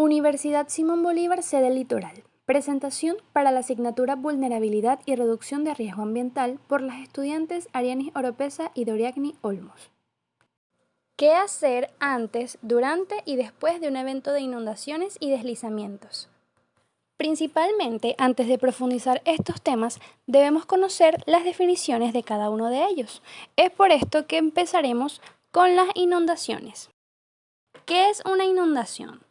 Universidad Simón Bolívar, sede Litoral. Presentación para la asignatura Vulnerabilidad y Reducción de Riesgo Ambiental por las estudiantes Arianis Oropesa y Doriagni Olmos. ¿Qué hacer antes, durante y después de un evento de inundaciones y deslizamientos? Principalmente, antes de profundizar estos temas, debemos conocer las definiciones de cada uno de ellos. Es por esto que empezaremos con las inundaciones. ¿Qué es una inundación?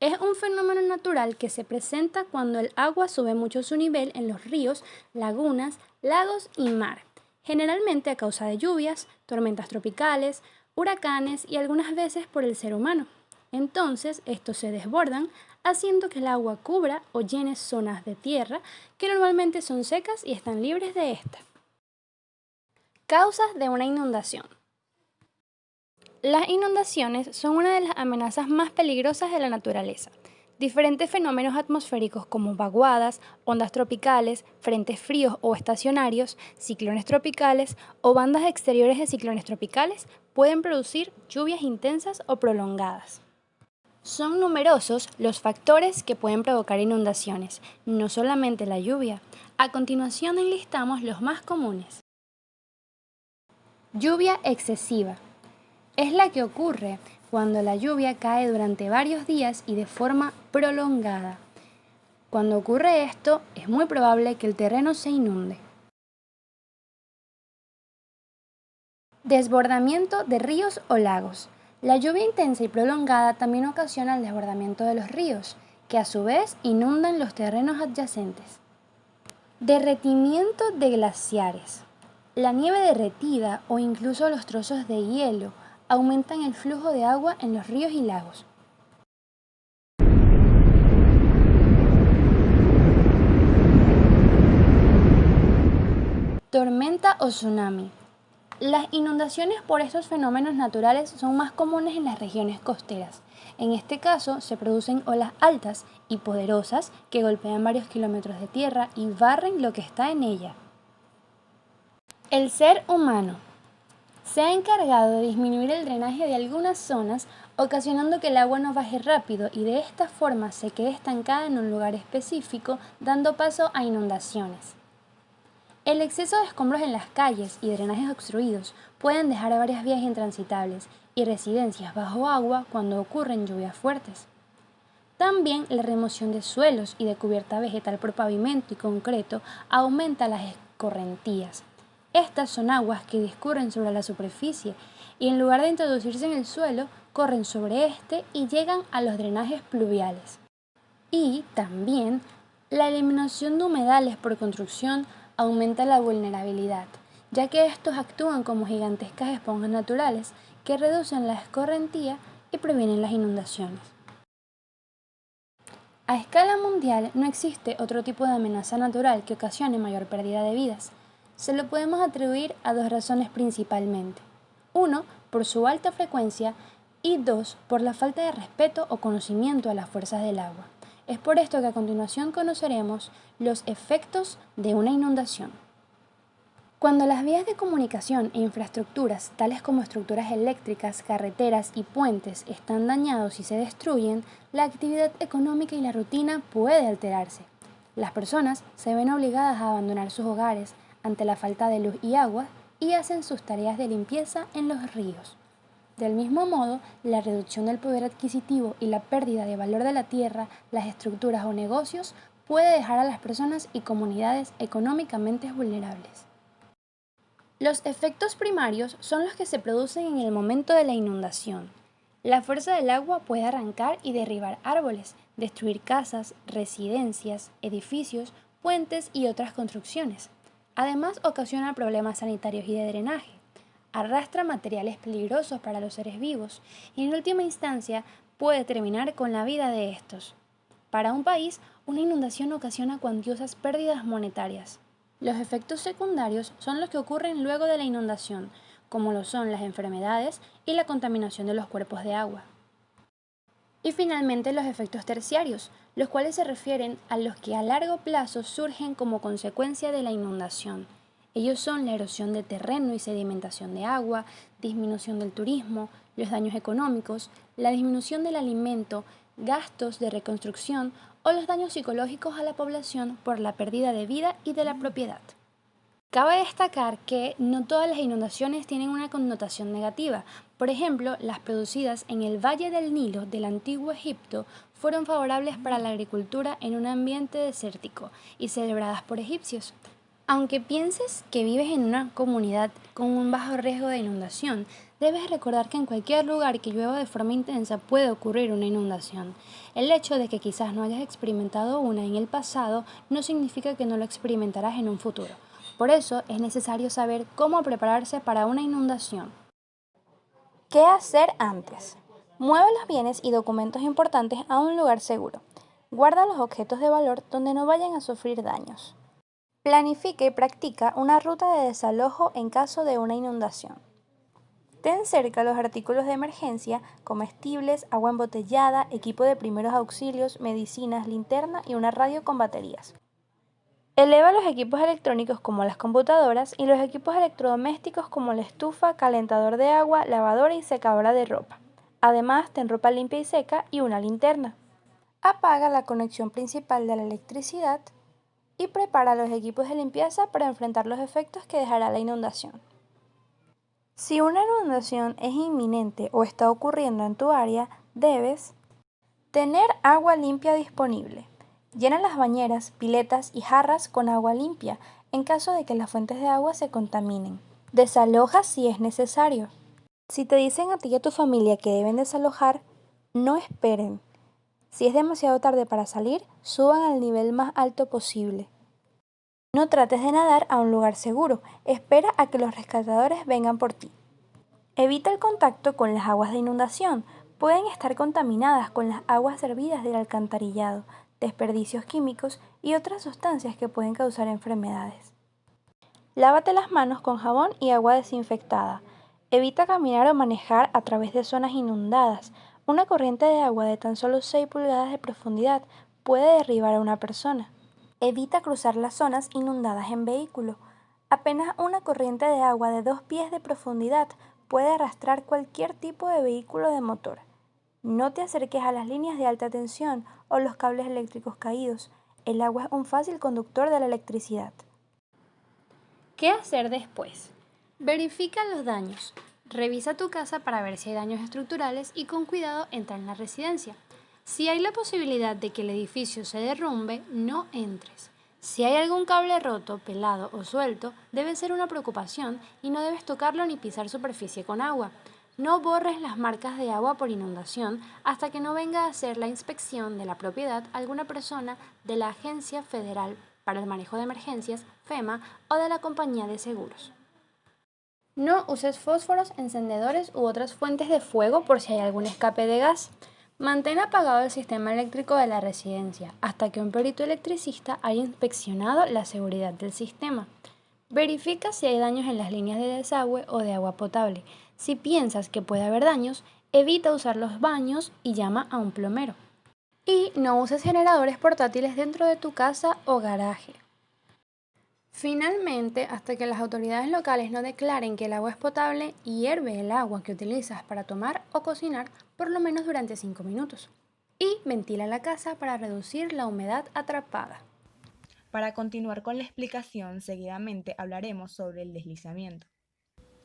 Es un fenómeno natural que se presenta cuando el agua sube mucho su nivel en los ríos, lagunas, lagos y mar, generalmente a causa de lluvias, tormentas tropicales, huracanes y algunas veces por el ser humano. Entonces, estos se desbordan, haciendo que el agua cubra o llene zonas de tierra que normalmente son secas y están libres de esta. Causas de una inundación. Las inundaciones son una de las amenazas más peligrosas de la naturaleza. Diferentes fenómenos atmosféricos como vaguadas, ondas tropicales, frentes fríos o estacionarios, ciclones tropicales o bandas exteriores de ciclones tropicales pueden producir lluvias intensas o prolongadas. Son numerosos los factores que pueden provocar inundaciones, no solamente la lluvia. A continuación enlistamos los más comunes. Lluvia excesiva. Es la que ocurre cuando la lluvia cae durante varios días y de forma prolongada. Cuando ocurre esto, es muy probable que el terreno se inunde. Desbordamiento de ríos o lagos. La lluvia intensa y prolongada también ocasiona el desbordamiento de los ríos, que a su vez inundan los terrenos adyacentes. Derretimiento de glaciares. La nieve derretida o incluso los trozos de hielo aumentan el flujo de agua en los ríos y lagos. Tormenta o tsunami. Las inundaciones por estos fenómenos naturales son más comunes en las regiones costeras. En este caso, se producen olas altas y poderosas que golpean varios kilómetros de tierra y barren lo que está en ella. El ser humano se ha encargado de disminuir el drenaje de algunas zonas, ocasionando que el agua no baje rápido y de esta forma se quede estancada en un lugar específico, dando paso a inundaciones. El exceso de escombros en las calles y drenajes obstruidos pueden dejar varias vías intransitables y residencias bajo agua cuando ocurren lluvias fuertes. También la remoción de suelos y de cubierta vegetal por pavimento y concreto aumenta las escorrentías. Estas son aguas que discurren sobre la superficie y en lugar de introducirse en el suelo, corren sobre este y llegan a los drenajes pluviales. Y también la eliminación de humedales por construcción aumenta la vulnerabilidad, ya que estos actúan como gigantescas esponjas naturales que reducen la escorrentía y previenen las inundaciones. A escala mundial no existe otro tipo de amenaza natural que ocasione mayor pérdida de vidas. Se lo podemos atribuir a dos razones principalmente. Uno, por su alta frecuencia y dos, por la falta de respeto o conocimiento a las fuerzas del agua. Es por esto que a continuación conoceremos los efectos de una inundación. Cuando las vías de comunicación e infraestructuras, tales como estructuras eléctricas, carreteras y puentes, están dañados y se destruyen, la actividad económica y la rutina puede alterarse. Las personas se ven obligadas a abandonar sus hogares ante la falta de luz y agua y hacen sus tareas de limpieza en los ríos. Del mismo modo, la reducción del poder adquisitivo y la pérdida de valor de la tierra, las estructuras o negocios puede dejar a las personas y comunidades económicamente vulnerables. Los efectos primarios son los que se producen en el momento de la inundación. La fuerza del agua puede arrancar y derribar árboles, destruir casas, residencias, edificios, puentes y otras construcciones. Además, ocasiona problemas sanitarios y de drenaje. Arrastra materiales peligrosos para los seres vivos y en última instancia puede terminar con la vida de estos. Para un país, una inundación ocasiona cuantiosas pérdidas monetarias. Los efectos secundarios son los que ocurren luego de la inundación, como lo son las enfermedades y la contaminación de los cuerpos de agua. Y finalmente los efectos terciarios, los cuales se refieren a los que a largo plazo surgen como consecuencia de la inundación. Ellos son la erosión de terreno y sedimentación de agua, disminución del turismo, los daños económicos, la disminución del alimento, gastos de reconstrucción o los daños psicológicos a la población por la pérdida de vida y de la propiedad. Cabe destacar que no todas las inundaciones tienen una connotación negativa. Por ejemplo, las producidas en el Valle del Nilo del Antiguo Egipto fueron favorables para la agricultura en un ambiente desértico y celebradas por egipcios. Aunque pienses que vives en una comunidad con un bajo riesgo de inundación, debes recordar que en cualquier lugar que llueva de forma intensa puede ocurrir una inundación. El hecho de que quizás no hayas experimentado una en el pasado no significa que no lo experimentarás en un futuro. Por eso es necesario saber cómo prepararse para una inundación. ¿Qué hacer antes? Mueve los bienes y documentos importantes a un lugar seguro. Guarda los objetos de valor donde no vayan a sufrir daños. Planifica y practica una ruta de desalojo en caso de una inundación. Ten cerca los artículos de emergencia, comestibles, agua embotellada, equipo de primeros auxilios, medicinas, linterna y una radio con baterías. Eleva los equipos electrónicos como las computadoras y los equipos electrodomésticos como la estufa, calentador de agua, lavadora y secadora de ropa. Además, ten ropa limpia y seca y una linterna. Apaga la conexión principal de la electricidad y prepara los equipos de limpieza para enfrentar los efectos que dejará la inundación. Si una inundación es inminente o está ocurriendo en tu área, debes tener agua limpia disponible. Llena las bañeras, piletas y jarras con agua limpia en caso de que las fuentes de agua se contaminen. Desaloja si es necesario. Si te dicen a ti y a tu familia que deben desalojar, no esperen. Si es demasiado tarde para salir, suban al nivel más alto posible. No trates de nadar a un lugar seguro, espera a que los rescatadores vengan por ti. Evita el contacto con las aguas de inundación, pueden estar contaminadas con las aguas servidas del alcantarillado, desperdicios químicos y otras sustancias que pueden causar enfermedades. Lávate las manos con jabón y agua desinfectada. Evita caminar o manejar a través de zonas inundadas. Una corriente de agua de tan solo 6 pulgadas de profundidad puede derribar a una persona. Evita cruzar las zonas inundadas en vehículo. Apenas una corriente de agua de 2 pies de profundidad puede arrastrar cualquier tipo de vehículo de motor. No te acerques a las líneas de alta tensión o los cables eléctricos caídos. El agua es un fácil conductor de la electricidad. ¿Qué hacer después? Verifica los daños. Revisa tu casa para ver si hay daños estructurales y con cuidado entra en la residencia. Si hay la posibilidad de que el edificio se derrumbe, no entres. Si hay algún cable roto, pelado o suelto, debe ser una preocupación y no debes tocarlo ni pisar superficie con agua. No borres las marcas de agua por inundación hasta que no venga a hacer la inspección de la propiedad alguna persona de la Agencia Federal para el Manejo de Emergencias, FEMA, o de la compañía de seguros. No uses fósforos, encendedores u otras fuentes de fuego por si hay algún escape de gas. Mantén apagado el sistema eléctrico de la residencia hasta que un perito electricista haya inspeccionado la seguridad del sistema. Verifica si hay daños en las líneas de desagüe o de agua potable. Si piensas que puede haber daños, evita usar los baños y llama a un plomero. Y no uses generadores portátiles dentro de tu casa o garaje. Finalmente, hasta que las autoridades locales no declaren que el agua es potable, hierve el agua que utilizas para tomar o cocinar por lo menos durante 5 minutos. Y ventila la casa para reducir la humedad atrapada. Para continuar con la explicación, seguidamente hablaremos sobre el deslizamiento.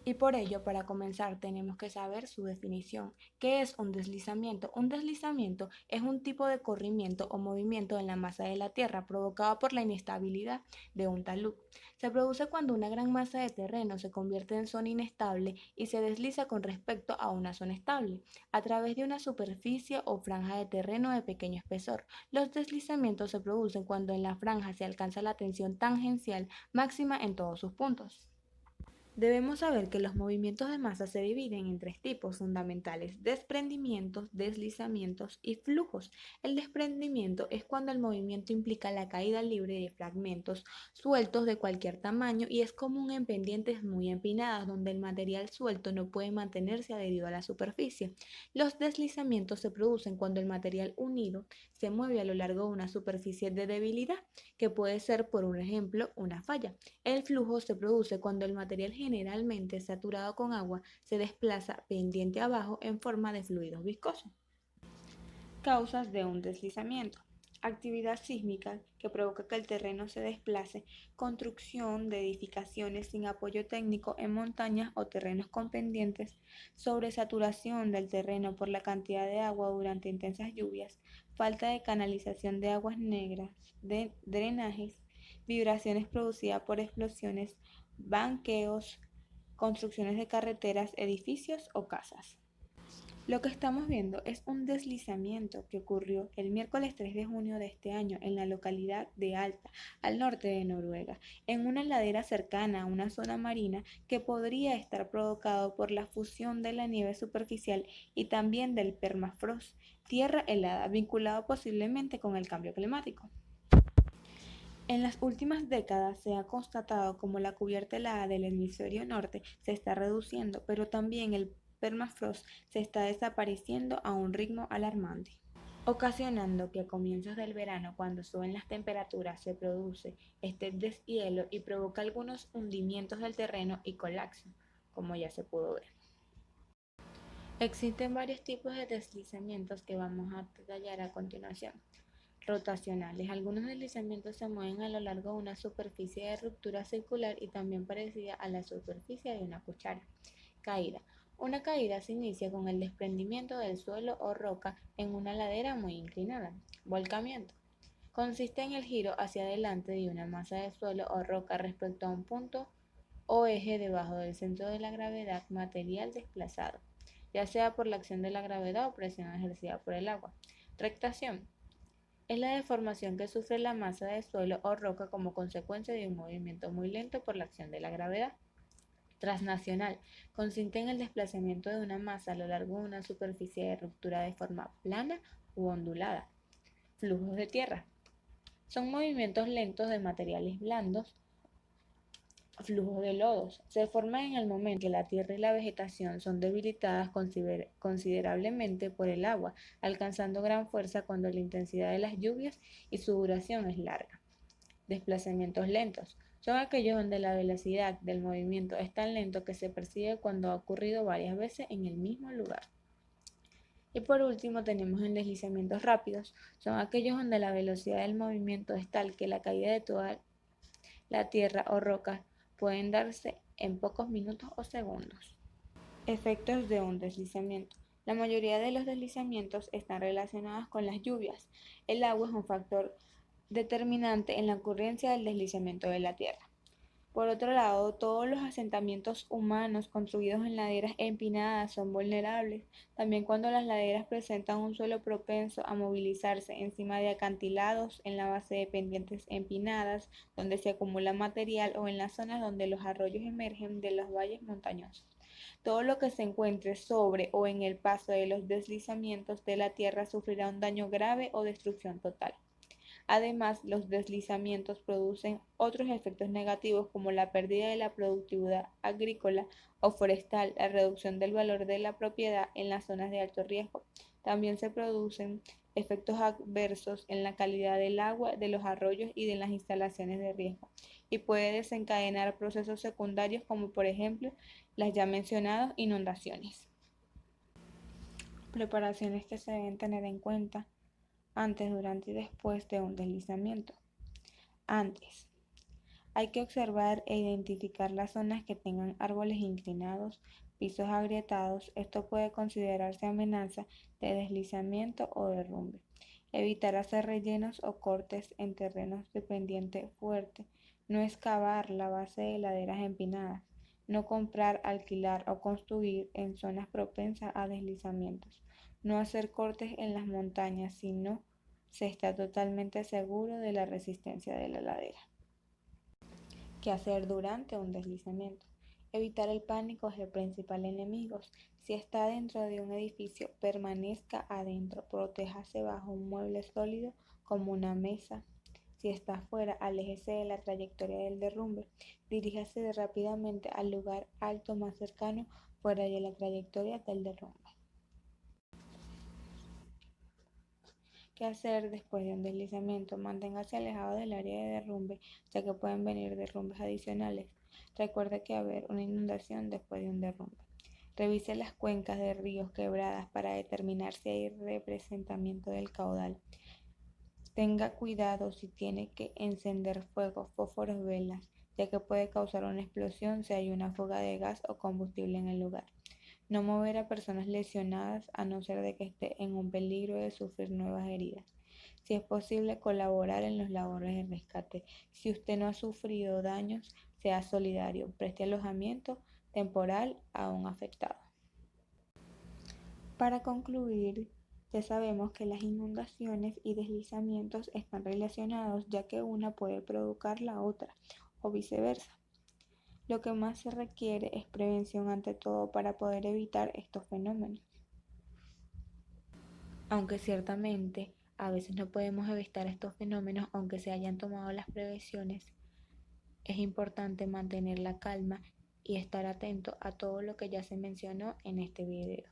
Y por ello, para comenzar, tenemos que saber su definición. ¿Qué es un deslizamiento? Un deslizamiento es un tipo de corrimiento o movimiento en la masa de la Tierra provocado por la inestabilidad de un talud. Se produce cuando una gran masa de terreno se convierte en zona inestable y se desliza con respecto a una zona estable, a través de una superficie o franja de terreno de pequeño espesor. Los deslizamientos se producen cuando en la franja se alcanza la tensión tangencial máxima en todos sus puntos. Debemos saber que los movimientos de masa se dividen en tres tipos fundamentales: desprendimientos, deslizamientos y flujos. El desprendimiento es cuando el movimiento implica la caída libre de fragmentos sueltos de cualquier tamaño y es común en pendientes muy empinadas donde el material suelto no puede mantenerse adherido a la superficie. Los deslizamientos se producen cuando el material unido se mueve a lo largo de una superficie de debilidad, que puede ser, por un ejemplo, una falla. El flujo se produce cuando el material generalmente saturado con agua se desplaza pendiente abajo en forma de fluidos viscosos. Causas de un deslizamiento. Actividad sísmica que provoca que el terreno se desplace, construcción de edificaciones sin apoyo técnico en montañas o terrenos con pendientes, sobresaturación del terreno por la cantidad de agua durante intensas lluvias, falta de canalización de aguas negras, de drenajes, vibraciones producidas por explosiones, banqueos, construcciones de carreteras, edificios o casas. Lo que estamos viendo es un deslizamiento que ocurrió el miércoles 3 de junio de este año en la localidad de Alta, al norte de Noruega, en una ladera cercana a una zona marina que podría estar provocado por la fusión de la nieve superficial y también del permafrost, tierra helada, vinculado posiblemente con el cambio climático. En las últimas décadas se ha constatado como la cubierta helada del hemisferio norte se está reduciendo, pero también el permafrost se está desapareciendo a un ritmo alarmante, ocasionando que a comienzos del verano, cuando suben las temperaturas, se produce este deshielo y provoca algunos hundimientos del terreno y colapso, como ya se pudo ver. Existen varios tipos de deslizamientos que vamos a detallar a continuación. Rotacionales. Algunos deslizamientos se mueven a lo largo de una superficie de ruptura circular y también parecida a la superficie de una cuchara. Caída. Una caída se inicia con el desprendimiento del suelo o roca en una ladera muy inclinada. Volcamiento. Consiste en el giro hacia adelante de una masa de suelo o roca respecto a un punto o eje debajo del centro de la gravedad material desplazado, ya sea por la acción de la gravedad o presión ejercida por el agua. Rectación. Es la deformación que sufre la masa de suelo o roca como consecuencia de un movimiento muy lento por la acción de la gravedad. Transnacional. Consiste en el desplazamiento de una masa a lo largo de una superficie de ruptura de forma plana u ondulada. Flujos de tierra. Son movimientos lentos de materiales blandos. Flujos de lodos. Se forman en el momento que la tierra y la vegetación son debilitadas considerablemente por el agua, alcanzando gran fuerza cuando la intensidad de las lluvias y su duración es larga. Desplazamientos lentos. Son aquellos donde la velocidad del movimiento es tan lento que se percibe cuando ha ocurrido varias veces en el mismo lugar. Y por último tenemos en deslizamientos rápidos. Son aquellos donde la velocidad del movimiento es tal que la caída de toda la tierra o rocas pueden darse en pocos minutos o segundos. Efectos de un deslizamiento. La mayoría de los deslizamientos están relacionados con las lluvias. El agua es un factor determinante en la ocurrencia del deslizamiento de la tierra. Por otro lado, todos los asentamientos humanos construidos en laderas empinadas son vulnerables, también cuando las laderas presentan un suelo propenso a movilizarse encima de acantilados, en la base de pendientes empinadas, donde se acumula material o en las zonas donde los arroyos emergen de los valles montañosos. Todo lo que se encuentre sobre o en el paso de los deslizamientos de la tierra sufrirá un daño grave o destrucción total. Además, los deslizamientos producen otros efectos negativos como la pérdida de la productividad agrícola o forestal, la reducción del valor de la propiedad en las zonas de alto riesgo. También se producen efectos adversos en la calidad del agua, de los arroyos y de las instalaciones de riesgo, y puede desencadenar procesos secundarios como por ejemplo las ya mencionadas inundaciones. Preparaciones que se deben tener en cuenta antes, durante y después de un deslizamiento. Antes, hay que observar e identificar las zonas que tengan árboles inclinados, pisos agrietados. Esto puede considerarse amenaza de deslizamiento o derrumbe. Evitar hacer rellenos o cortes en terrenos de pendiente fuerte. No excavar la base de laderas empinadas. No comprar, alquilar o construir en zonas propensas a deslizamientos. No hacer cortes en las montañas si no se está totalmente seguro de la resistencia de la ladera. ¿Qué hacer durante un deslizamiento? Evitar el pánico es el principal enemigo. Si está dentro de un edificio, permanezca adentro, protéjase bajo un mueble sólido como una mesa. Si está fuera, aléjese de la trayectoria del derrumbe. Diríjase rápidamente al lugar alto más cercano fuera de la trayectoria del derrumbe. ¿Qué hacer después de un deslizamiento? Manténgase alejado del área de derrumbe, ya que pueden venir derrumbes adicionales. Recuerde que haber una inundación después de un derrumbe. Revise las cuencas de ríos quebradas para determinar si hay representamiento del caudal. Tenga cuidado si tiene que encender fuegos, fósforos, velas, ya que puede causar una explosión si hay una fuga de gas o combustible en el lugar. No mover a personas lesionadas a no ser de que esté en un peligro de sufrir nuevas heridas. Si es posible, colaborar en las labores de rescate. Si usted no ha sufrido daños, sea solidario, preste alojamiento temporal a un afectado. Para concluir, ya sabemos que las inundaciones y deslizamientos están relacionados, ya que una puede provocar la otra o viceversa. Lo que más se requiere es prevención ante todo para poder evitar estos fenómenos. Aunque ciertamente a veces no podemos evitar estos fenómenos aunque se hayan tomado las prevenciones, es importante mantener la calma y estar atento a todo lo que ya se mencionó en este video.